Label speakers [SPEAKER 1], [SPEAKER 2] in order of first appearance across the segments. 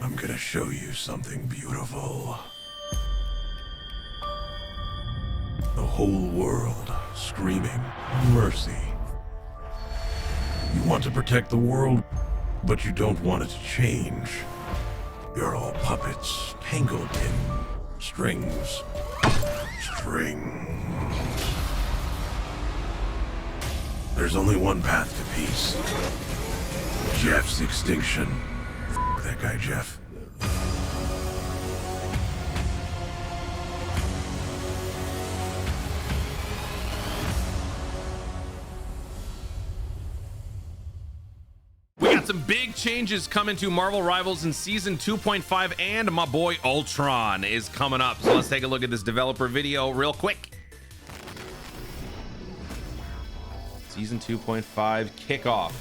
[SPEAKER 1] I'm gonna show you something beautiful. The whole world screaming mercy. You want to protect the world, but you don't want it to change. You're all puppets, tangled in strings. There's only one path to peace. Jeff's extinction. F that guy, Jeff.
[SPEAKER 2] We got some big changes coming to Marvel Rivals in Season 2.5, and my boy Ultron is coming up. So let's take a look at this developer video real quick. Season 2.5 kickoff.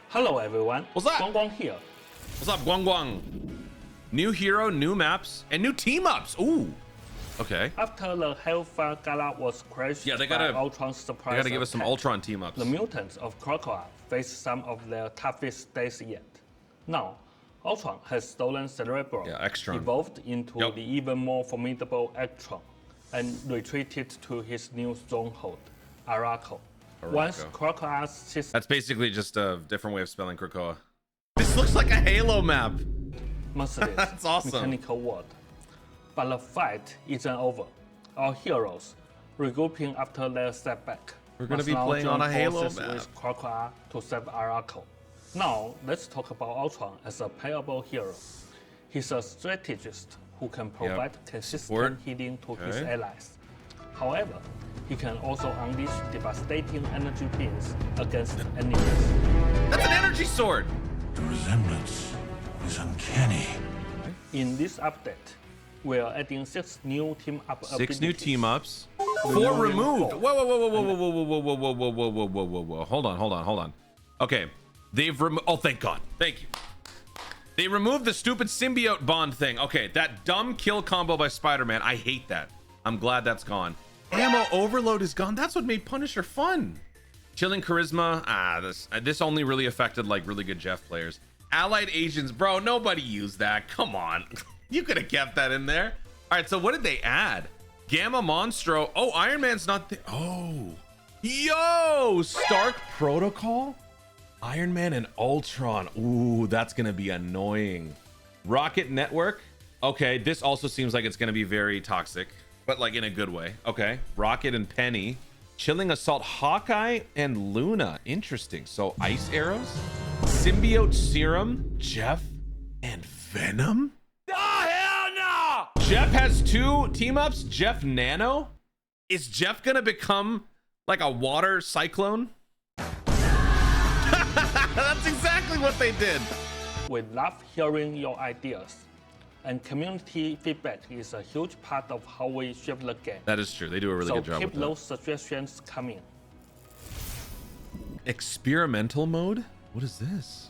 [SPEAKER 3] Hello everyone.
[SPEAKER 2] What's up?
[SPEAKER 3] Guang Guang here.
[SPEAKER 2] What's up, Guang Guang? New hero, new maps, and new team-ups. Ooh. Okay.
[SPEAKER 3] After the Hellfire Gala was crashed
[SPEAKER 2] Yeah, they
[SPEAKER 3] by
[SPEAKER 2] gotta
[SPEAKER 3] Ultron's surprise
[SPEAKER 2] They gotta give us some
[SPEAKER 3] attack,
[SPEAKER 2] Ultron team-ups.
[SPEAKER 3] the mutants of Krakoa faced some of their toughest days yet. Now, Ultron has stolen Cerebro,
[SPEAKER 2] Yeah, Extron.
[SPEAKER 3] evolved into
[SPEAKER 2] Yep.
[SPEAKER 3] the even more formidable Ultron, and retreated to his new stronghold, Araco. Once Krakoa's system
[SPEAKER 2] That's basically just a different way of spelling Krakoa. This looks like a Halo map.
[SPEAKER 3] merciless
[SPEAKER 2] That's awesome.
[SPEAKER 3] mechanical world. But the fight isn't over. Our heroes, regrouping after their setback,
[SPEAKER 2] We're gonna
[SPEAKER 3] must
[SPEAKER 2] be
[SPEAKER 3] now
[SPEAKER 2] playing on
[SPEAKER 3] join
[SPEAKER 2] a Halo
[SPEAKER 3] forces
[SPEAKER 2] map.
[SPEAKER 3] with Krakoa to save Araco. Now, let's talk about Ultron as a playable hero. He's a strategist who can provide consistent
[SPEAKER 2] Support.
[SPEAKER 3] healing to his
[SPEAKER 2] Okay.
[SPEAKER 3] allies. However, he can also unleash devastating energy beams against enemies.
[SPEAKER 2] That's an energy sword.
[SPEAKER 1] The resemblance is uncanny.
[SPEAKER 3] In this update, we are adding 6 new team-up
[SPEAKER 2] Six new
[SPEAKER 3] abilities.
[SPEAKER 2] team-ups.
[SPEAKER 3] Removing
[SPEAKER 2] 4 removed.
[SPEAKER 3] four.
[SPEAKER 2] Whoa, whoa, whoa, whoa, whoa, whoa, whoa, whoa, whoa, whoa, whoa, whoa, whoa, whoa, whoa. Hold on. Okay, they've removed. Oh, thank God. Thank you. They removed the stupid symbiote bond thing. Okay, that dumb kill combo by Spider-Man. I hate that. I'm glad that's gone. Ammo overload is gone. That's what made Punisher fun. Chilling charisma. This only really affected like really good Jeff players. Allied agents, bro. Nobody used that. Come on. You could have kept that in there. All right, so what did they add? Gamma Monstro. Oh, Iron Man's not there. Oh. Yo, Stark Protocol? Iron Man and Ultron. Ooh, that's going to be annoying. Rocket Network. Okay, this also seems like it's going to be very toxic, but like in a good way. Okay, Rocket and Penny. Chilling Assault, Hawkeye and Luna. Interesting. So ice arrows, symbiote serum, Jeff and Venom. Oh, hell no! Jeff has 2 team-ups. Jeff Nano. Is Jeff gonna become like a water cyclone? That's exactly what they did.
[SPEAKER 3] We love hearing your ideas, and community feedback is a huge part of how we shape the game.
[SPEAKER 2] That is true. They do a really
[SPEAKER 3] So
[SPEAKER 2] good job
[SPEAKER 3] keep
[SPEAKER 2] with that.
[SPEAKER 3] those suggestions coming.
[SPEAKER 2] Experimental mode? What is this?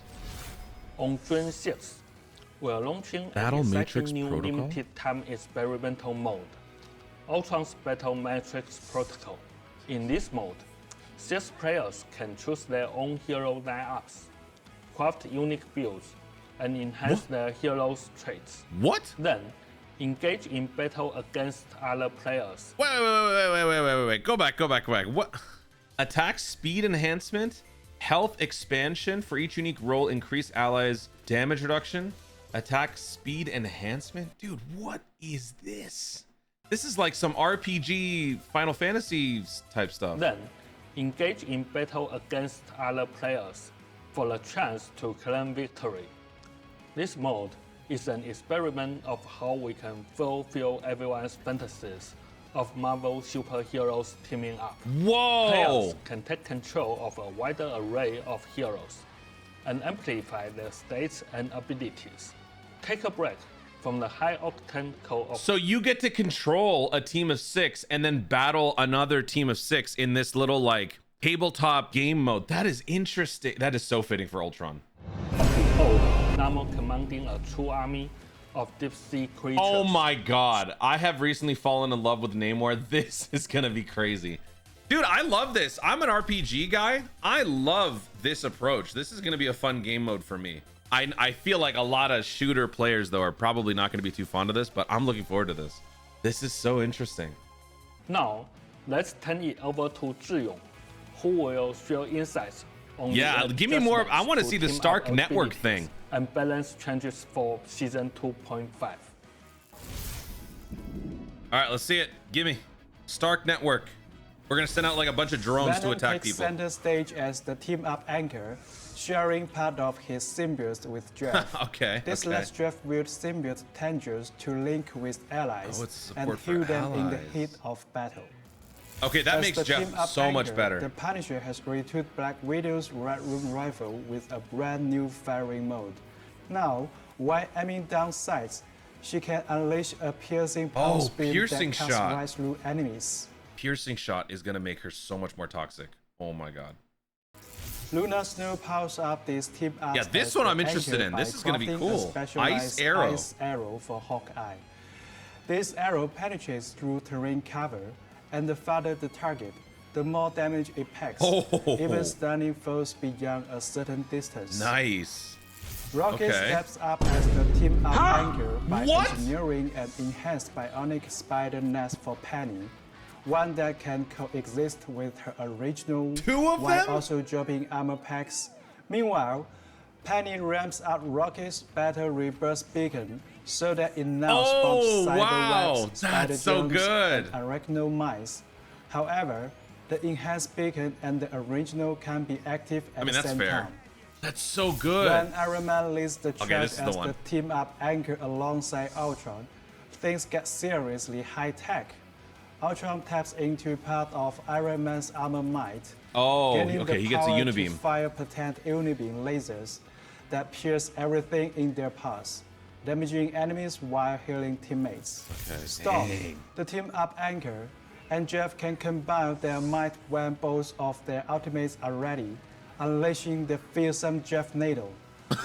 [SPEAKER 3] On June 6th, we're launching
[SPEAKER 2] Battle
[SPEAKER 3] an
[SPEAKER 2] Matrix
[SPEAKER 3] exciting new
[SPEAKER 2] Protocol?
[SPEAKER 3] limited time experimental mode, Ultron's Battle Matrix Protocol. In this mode, 6 players can choose their own hero lineups, craft unique builds, and enhance their heroes' traits.
[SPEAKER 2] What?
[SPEAKER 3] Then, engage in battle against other players.
[SPEAKER 2] Wait. Go back. What? Attack speed enhancement, health expansion for each unique role, increase allies damage reduction, attack speed enhancement. Dude, what is this? This is like some RPG Final Fantasy type stuff.
[SPEAKER 3] Then, engage in battle against other players for the chance to claim victory. This mode is an experiment of how we can fulfill everyone's fantasies of Marvel superheroes teaming up.
[SPEAKER 2] Whoa!
[SPEAKER 3] Players can take control of a wider array of heroes and amplify their states and abilities. Take a break from the high-octane co-op.
[SPEAKER 2] So you get to control a team of 6 and then battle another team of 6 in this little like tabletop game mode. That is interesting. That is so fitting for Ultron.
[SPEAKER 3] Behold, Namor commanding a true army of deep-sea creatures.
[SPEAKER 2] Oh my God. I have recently fallen in love with Namor. This is going to be crazy. Dude, I love this. I'm an RPG guy. I love this approach. This is going to be a fun game mode for me. I feel like a lot of shooter players though are probably not going to be too fond of this, but I'm looking forward to this. This is so interesting.
[SPEAKER 3] Now, let's turn it over to Zhiyong, who will share insights on
[SPEAKER 2] Yeah,
[SPEAKER 3] the
[SPEAKER 2] give me more. I
[SPEAKER 3] adjustments
[SPEAKER 2] want to
[SPEAKER 3] to
[SPEAKER 2] see the
[SPEAKER 3] team
[SPEAKER 2] Stark
[SPEAKER 3] up
[SPEAKER 2] Network
[SPEAKER 3] abilities
[SPEAKER 2] thing.
[SPEAKER 3] and balance changes for season 2.5.
[SPEAKER 2] All right, let's see it. Give me Stark Network. We're gonna send out like a bunch of drones to
[SPEAKER 4] Venom
[SPEAKER 2] attack
[SPEAKER 4] takes
[SPEAKER 2] people.
[SPEAKER 4] center stage as the team-up anchor, sharing part of his symbiote with Jeff.
[SPEAKER 2] Okay.
[SPEAKER 4] This
[SPEAKER 2] okay.
[SPEAKER 4] lets Jeff wield symbiote tangers to link with allies
[SPEAKER 2] Oh, it's
[SPEAKER 4] and
[SPEAKER 2] support for
[SPEAKER 4] heal them in the
[SPEAKER 2] allies.
[SPEAKER 4] heat of battle.
[SPEAKER 2] Okay, that
[SPEAKER 4] As
[SPEAKER 2] makes
[SPEAKER 4] the
[SPEAKER 2] Jeff
[SPEAKER 4] team-up
[SPEAKER 2] so much
[SPEAKER 4] anchor,
[SPEAKER 2] better.
[SPEAKER 4] The Punisher has retooed Black Widow's Red Room rifle with a brand new firing mode. Now, while aiming down sights, she can unleash a piercing pulse beam
[SPEAKER 2] piercing
[SPEAKER 4] that cuts
[SPEAKER 2] shot.
[SPEAKER 4] right through enemies.
[SPEAKER 2] Piercing shot is gonna make her so much more toxic. Oh my god.
[SPEAKER 4] Luna Snow powers up this team up.
[SPEAKER 2] Yeah, this one I'm interested in. This is gonna be cool. Ice arrow.
[SPEAKER 4] Ice arrow for Hawkeye. This arrow penetrates through terrain cover, and the farther the target, the more damage it packs,
[SPEAKER 2] Oh.
[SPEAKER 4] even stunning foes beyond a certain distance.
[SPEAKER 2] Nice.
[SPEAKER 4] Rocket
[SPEAKER 2] Okay.
[SPEAKER 4] steps up as the team up anchor by
[SPEAKER 2] What?
[SPEAKER 4] engineering an enhanced bionic spider nest for Penny, one that can coexist with her original
[SPEAKER 2] Two of
[SPEAKER 4] while
[SPEAKER 2] them?
[SPEAKER 4] also dropping armor packs. Meanwhile, Penny ramps up Rocket's battle reverse beacon so that it now spawns cyber
[SPEAKER 2] wow.
[SPEAKER 4] webs, spider
[SPEAKER 2] That's so
[SPEAKER 4] drones,
[SPEAKER 2] good.
[SPEAKER 4] and arachno mines. However, the enhanced beacon and the original can be active at the
[SPEAKER 2] that's
[SPEAKER 4] same
[SPEAKER 2] fair.
[SPEAKER 4] time.
[SPEAKER 2] That's so good.
[SPEAKER 4] When Iron Man leads the charge
[SPEAKER 2] this is the
[SPEAKER 4] as
[SPEAKER 2] one.
[SPEAKER 4] the team-up anchor alongside Ultron, things get seriously high-tech. Ultron taps into part of Iron Man's armor might,
[SPEAKER 2] Oh,
[SPEAKER 4] gaining
[SPEAKER 2] okay,
[SPEAKER 4] the
[SPEAKER 2] he gets a
[SPEAKER 4] power
[SPEAKER 2] unibeam.
[SPEAKER 4] to fire potent unibeam lasers that pierce everything in their path, damaging enemies while healing teammates.
[SPEAKER 2] Okay,
[SPEAKER 4] Storm,
[SPEAKER 2] dang.
[SPEAKER 4] the team-up anchor, and Jeff can combine their might when both of their ultimates are ready, unleashing the fearsome Jeff Needle.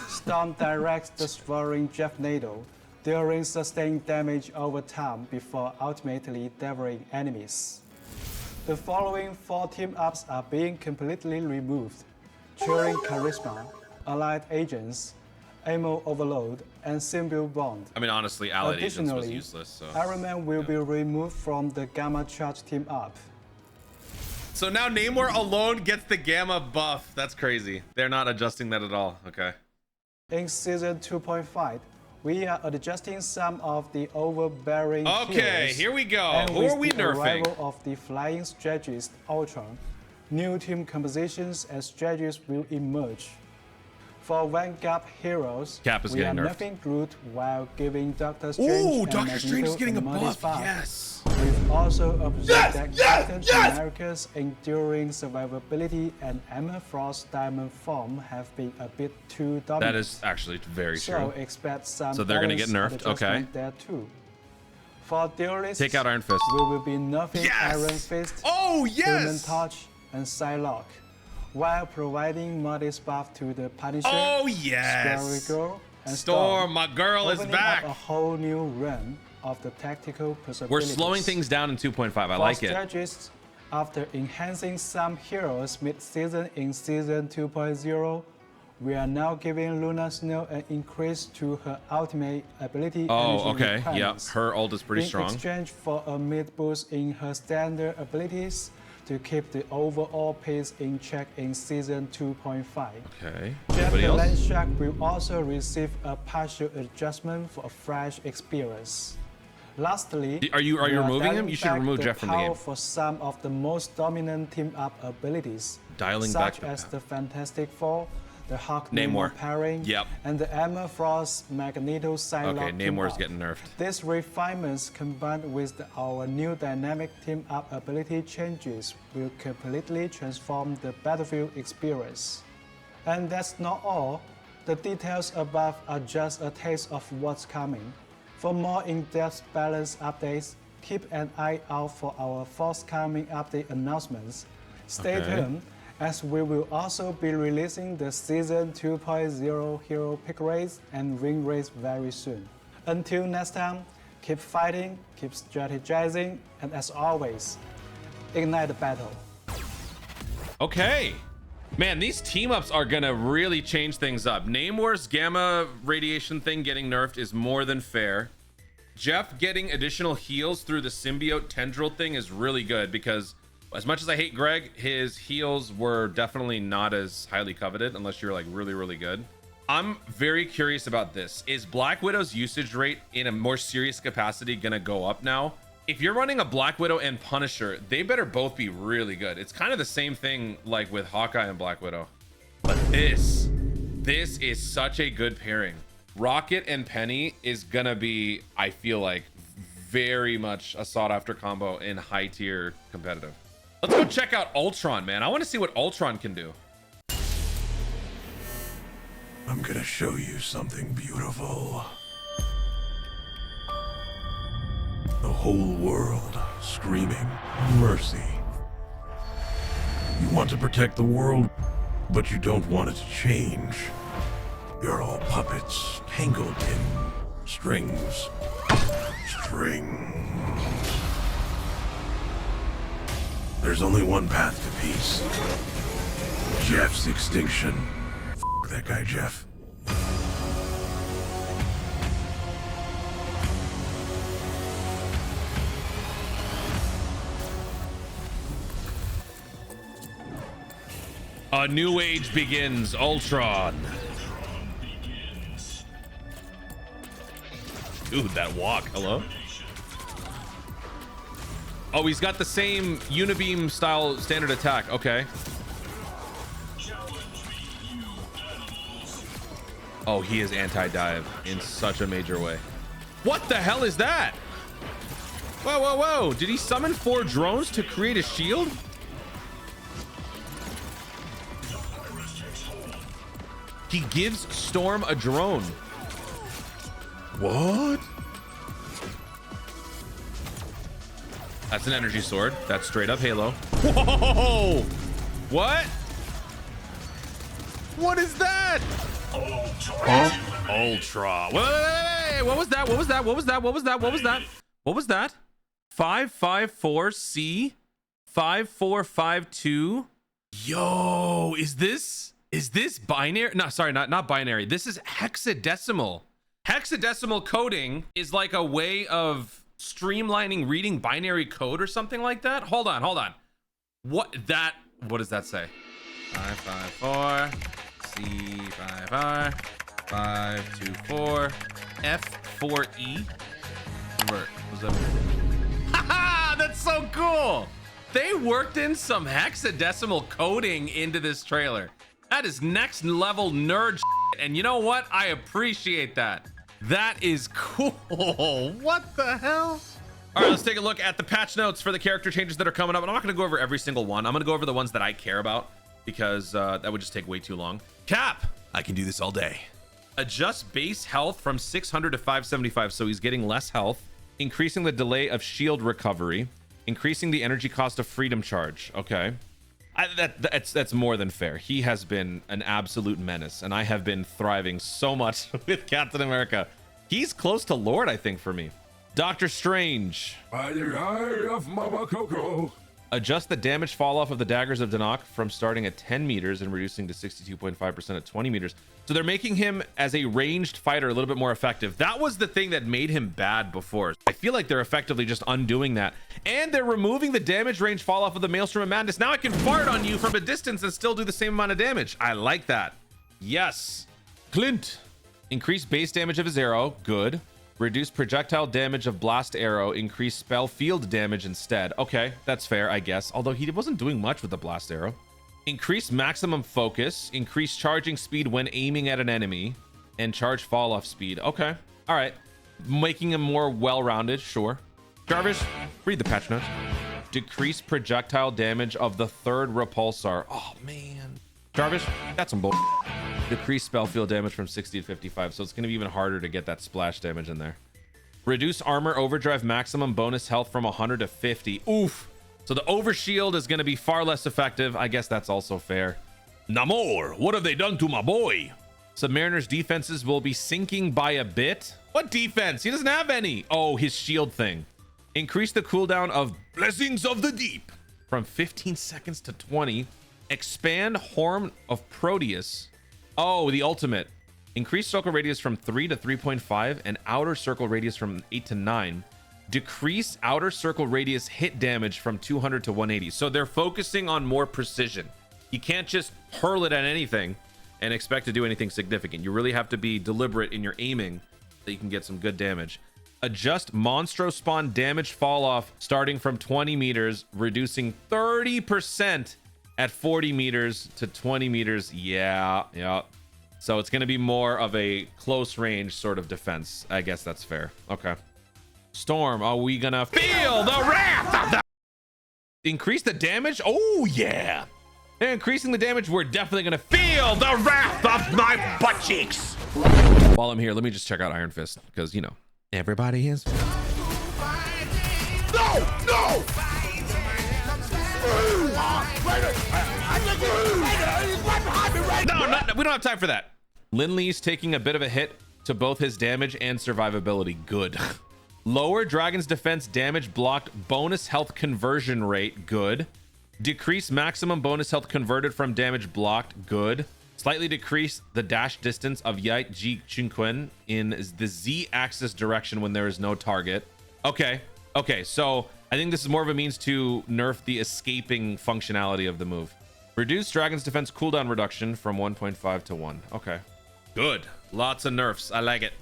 [SPEAKER 4] Storm directs the soaring Jeff Needle, dealing sustained damage over time before ultimately devouring enemies. The following 4 team-ups are being completely removed: Cheering Charisma, Allied Agents, Ammo Overload, and Symbiote Bond.
[SPEAKER 2] I mean, honestly, Allied Agents was
[SPEAKER 4] Additionally,
[SPEAKER 2] useless. So.
[SPEAKER 4] Iron Man will be removed from the Gamma Charge team-up.
[SPEAKER 2] So now Namor alone gets the Gamma buff. That's crazy. They're not adjusting that at all. Okay.
[SPEAKER 4] In Season 2.5, we are adjusting some of the overbearing
[SPEAKER 2] Okay,
[SPEAKER 4] heroes,
[SPEAKER 2] here we go.
[SPEAKER 4] and
[SPEAKER 2] Who
[SPEAKER 4] with
[SPEAKER 2] are we
[SPEAKER 4] the
[SPEAKER 2] nerfing?
[SPEAKER 4] arrival of the flying strategist Ultron, new team compositions and strategies will emerge. For Vanguard heroes,
[SPEAKER 2] Cap is
[SPEAKER 4] we are
[SPEAKER 2] getting nerfed.
[SPEAKER 4] nerfing Groot while giving Doctor Strange
[SPEAKER 2] Ooh,
[SPEAKER 4] and
[SPEAKER 2] Doctor Strange is
[SPEAKER 4] Magneto
[SPEAKER 2] getting a
[SPEAKER 4] modest
[SPEAKER 2] buff.
[SPEAKER 4] buff.
[SPEAKER 2] Yes.
[SPEAKER 4] We've also observed
[SPEAKER 2] Yes,
[SPEAKER 4] that
[SPEAKER 2] yes,
[SPEAKER 4] Captain
[SPEAKER 2] yes!
[SPEAKER 4] America's enduring survivability and Emma Frost's diamond form have been a bit too dominant.
[SPEAKER 2] That is actually very
[SPEAKER 4] So
[SPEAKER 2] true.
[SPEAKER 4] expect some
[SPEAKER 2] So they're gonna
[SPEAKER 4] balance
[SPEAKER 2] get nerfed,
[SPEAKER 4] adjustment
[SPEAKER 2] okay.
[SPEAKER 4] there too. For duelists,
[SPEAKER 2] Take out Iron Fist.
[SPEAKER 4] we will be nerfing
[SPEAKER 2] Yes!
[SPEAKER 4] Iron Fist,
[SPEAKER 2] Oh,
[SPEAKER 4] Human
[SPEAKER 2] yes.
[SPEAKER 4] Torch, and Psylocke, while providing modest buff to the Punisher,
[SPEAKER 2] Oh, yes.
[SPEAKER 4] Squirrel, and
[SPEAKER 2] Storm, my girl is
[SPEAKER 4] opening
[SPEAKER 2] back.
[SPEAKER 4] up a whole new realm of the tactical
[SPEAKER 2] We're
[SPEAKER 4] possibilities.
[SPEAKER 2] slowing things down in 2.5. I
[SPEAKER 4] For
[SPEAKER 2] like it.
[SPEAKER 4] strategists, after enhancing some heroes mid-season in Season 2.0, we are now giving Luna Snow an increase to her ultimate ability
[SPEAKER 2] Oh,
[SPEAKER 4] energy
[SPEAKER 2] okay. Yep.
[SPEAKER 4] requirements.
[SPEAKER 2] Her ult is pretty
[SPEAKER 4] in
[SPEAKER 2] strong.
[SPEAKER 4] exchange for a mid-boost in her standard abilities to keep the overall pace in check in Season 2.5.
[SPEAKER 2] Okay.
[SPEAKER 4] Jeff
[SPEAKER 2] Anybody
[SPEAKER 4] the Land
[SPEAKER 2] else?
[SPEAKER 4] Shark will also receive a partial adjustment for a fresh experience. Lastly,
[SPEAKER 2] Are you
[SPEAKER 4] we
[SPEAKER 2] removing him?
[SPEAKER 4] dialing
[SPEAKER 2] You should
[SPEAKER 4] back
[SPEAKER 2] remove
[SPEAKER 4] the
[SPEAKER 2] Jeff from the
[SPEAKER 4] power
[SPEAKER 2] game.
[SPEAKER 4] for some of the most dominant team-up abilities,
[SPEAKER 2] Dialing back
[SPEAKER 4] such
[SPEAKER 2] the
[SPEAKER 4] as
[SPEAKER 2] power.
[SPEAKER 4] the Fantastic Four, the Hulk
[SPEAKER 2] Namor.
[SPEAKER 4] pairing,
[SPEAKER 2] Yep.
[SPEAKER 4] and the Emma Frost Magneto Psylocke
[SPEAKER 2] Okay, Namor's
[SPEAKER 4] team-up.
[SPEAKER 2] getting nerfed.
[SPEAKER 4] These refinements combined with our new dynamic team-up ability changes will completely transform the battlefield experience. And that's not all. The details above are just a taste of what's coming. For more in-depth balance updates, keep an eye out for our forthcoming update announcements. Stay
[SPEAKER 2] Okay.
[SPEAKER 4] tuned, as we will also be releasing the Season 2.0 Hero Pick Race and Win Race very soon. Until next time, keep fighting, keep strategizing, and as always, ignite the battle.
[SPEAKER 2] Okay. Man, these team ups are gonna really change things up. Namor's gamma radiation thing getting nerfed is more than fair. Jeff getting additional heals through the symbiote tendril thing is really good, because as much as I hate Greg, his heals were definitely not as highly coveted unless you're like really, really good. I'm very curious about this. Is Black Widow's usage rate in a more serious capacity gonna go up now? If you're running a Black Widow and Punisher, they better both be really good. It's kind of the same thing like with Hawkeye and Black Widow. But this is such a good pairing. Rocket and Penny is gonna be, I feel like, very much a sought after combo in high tier competitive. Let's go check out Ultron, man. I want to see what Ultron can do.
[SPEAKER 1] I'm gonna show you something beautiful. The whole world screaming mercy. You want to protect the world, but you don't want it to change. You're all puppets tangled in strings. There's only one path to peace. Jeff's extinction. F that guy, Jeff.
[SPEAKER 2] A new age begins, Ultron. Dude, that walk, hello? Oh, he's got the same unibeam style standard attack, okay. Oh, he is anti-dive in such a major way. What the hell is that? Whoa, whoa, whoa. Did he summon 4 drones to create a shield? He gives Storm a drone. What? That's an energy sword. That's straight up Halo. Whoa! What? What is that? Ultra. Wait. What was that? What was that? What was that? What was that? What was that? What was that? 554C 5452. Yo, is this binary? No, sorry, not binary. This is hexadecimal. Hexadecimal coding is like a way of streamlining reading binary code or something like that. Hold on. What does that say? 554 C54 524 F4E. What's that mean? Haha, that's so cool. They worked in some hexadecimal coding into this trailer. That is next level nerd shit. And you know what? I appreciate that. That is cool. What the hell? All right, let's take a look at the patch notes for the character changes that are coming up. And I'm not going to go over every single one. I'm going to go over the ones that I care about, because that would just take way too long. Cap. I can do this all day. Adjust base health from 600 to 575. So he's getting less health. Increasing the delay of shield recovery. Increasing the energy cost of freedom charge. Okay. That's more than fair. He has been an absolute menace, and I have been thriving so much with Captain America. He's close to Lord, I think, for me. Doctor Strange.
[SPEAKER 1] By the eye of Mama Coco.
[SPEAKER 2] Adjust the damage fall off of the daggers of Danok from starting at 10 meters and reducing to 62.5% at 20 meters. So they're making him as a ranged fighter a little bit more effective. That was the thing that made him bad before. I feel like they're effectively just undoing that. And they're removing the damage range fall off of the Maelstrom of Madness. Now I can fart on you from a distance and still do the same amount of damage. I like that. Yes. Clint. Increase base damage of his arrow. Good. Reduce projectile damage of blast arrow. Increase spell field damage instead. Okay, that's fair, I guess. Although he wasn't doing much with the blast arrow. Increase maximum focus. Increase charging speed when aiming at an enemy. And charge fall off speed. Okay, all right. Making him more well-rounded, sure. Jarvis, read the patch notes. Decrease projectile damage of the third repulsor. Oh, man. Jarvis, that's some bull. Decrease spell field damage from 60 to 55, so it's going to be even harder to get that splash damage in there. Reduce armor overdrive maximum bonus health from 100 to 50. Oof. So the overshield is going to be far less effective. I guess that's also fair. Namor, what have they done to my boy? Submariner's defenses will be sinking by a bit. What defense? He doesn't have any. Oh, his shield thing. Increase the cooldown of Blessings of the Deep from 15 seconds to 20. Expand Horn of Proteus. Oh, the ultimate. Increase circle radius from 3 to 3.5 and outer circle radius from 8 to 9. Decrease outer circle radius hit damage from 200 to 180. So they're focusing on more precision. You can't just hurl it at anything and expect to do anything significant. You really have to be deliberate in your aiming so you can get some good damage. Adjust Monstro Spawn damage fall off starting from 20 meters, reducing 30% at 40 meters to 20 meters. Yeah. So it's going to be more of a close range sort of defense. I guess that's fair. Okay. Storm, are we going to feel the wrath of the... Increase the damage? Oh, yeah. Increasing the damage, we're definitely going to feel the wrath of my butt cheeks. While I'm here, let me just check out Iron Fist, because, you know, everybody is... No! No, we don't have time for that. Lin-Lee's taking a bit of a hit to both his damage and survivability. Good. Lower Dragon's defense damage blocked bonus health conversion rate. Good. Decrease maximum bonus health converted from damage blocked. Good. Slightly decrease the dash distance of Yai Ji Chunquen in the Z-axis direction when there is no target. Okay, so I think this is more of a means to nerf the escaping functionality of the move. Reduce Dragon's defense cooldown reduction from 1.5 to 1. Okay. Good. Lots of nerfs. I like it.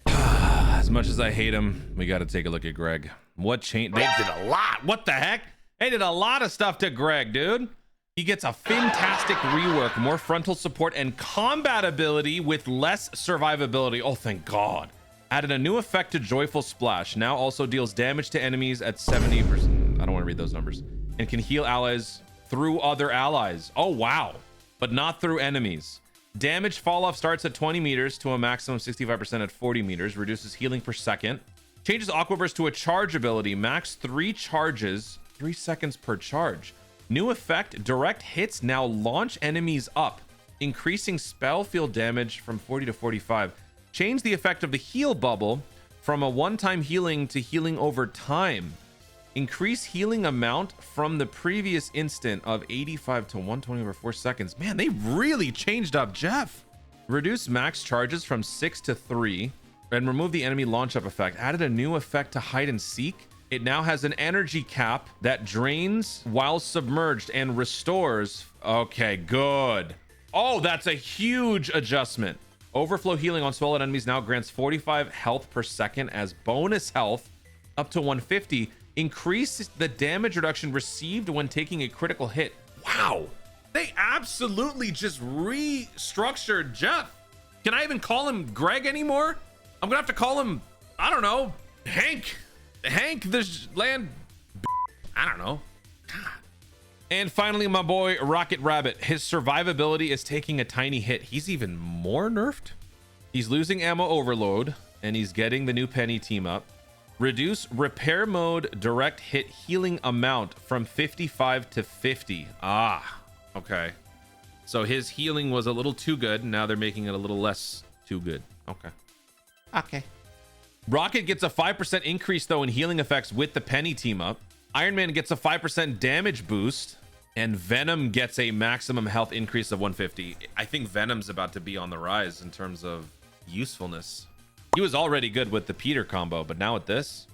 [SPEAKER 2] As much as I hate him, we got to take a look at Greg. What change? They did a lot. What the heck? They did a lot of stuff to Greg, dude. He gets a fantastic rework, more frontal support, and combat ability with less survivability. Oh, thank God. Added a new effect to Joyful Splash. Now also deals damage to enemies at 70%. I don't want to read those numbers. And can heal allies through other allies. Oh, wow. But not through enemies. Damage fall off starts at 20 meters to a maximum of 65% at 40 meters. Reduces healing per second. Changes Aquaburst to a charge ability. Max 3 charges, 3 seconds per charge. New effect, direct hits now launch enemies up, increasing spell field damage from 40 to 45. Change the effect of the heal bubble from a one-time healing to healing over time. Increase healing amount from the previous instant of 85 to 120 over 4 seconds. Man, they really changed up Jeff. Reduce max charges from 6 to 3 and remove the enemy launch up effect. Added a new effect to hide and seek. It now has an energy cap that drains while submerged and restores. Okay, good. Oh, that's a huge adjustment. Overflow healing on swallowed enemies now grants 45 health per second as bonus health up to 150. Increase the damage reduction received when taking a critical hit. Wow. They absolutely just restructured Jeff. Can I even call him Greg anymore? I'm gonna have to call him, I don't know, Hank the land. I don't know. God. And finally, my boy Rocket Rabbit. His survivability is taking a tiny hit. He's even more nerfed. He's losing ammo overload, and he's getting the new Penny team up. Reduce repair mode direct hit healing amount from 55 to 50. Ah, okay. So his healing was a little too good. Now they're making it a little less too good. Okay. Rocket gets a 5% increase though in healing effects with the Penny team up. Iron Man gets a 5% damage boost, and Venom gets a maximum health increase of 150. I think Venom's about to be on the rise in terms of usefulness. He was already good with the Peter combo, but now with this,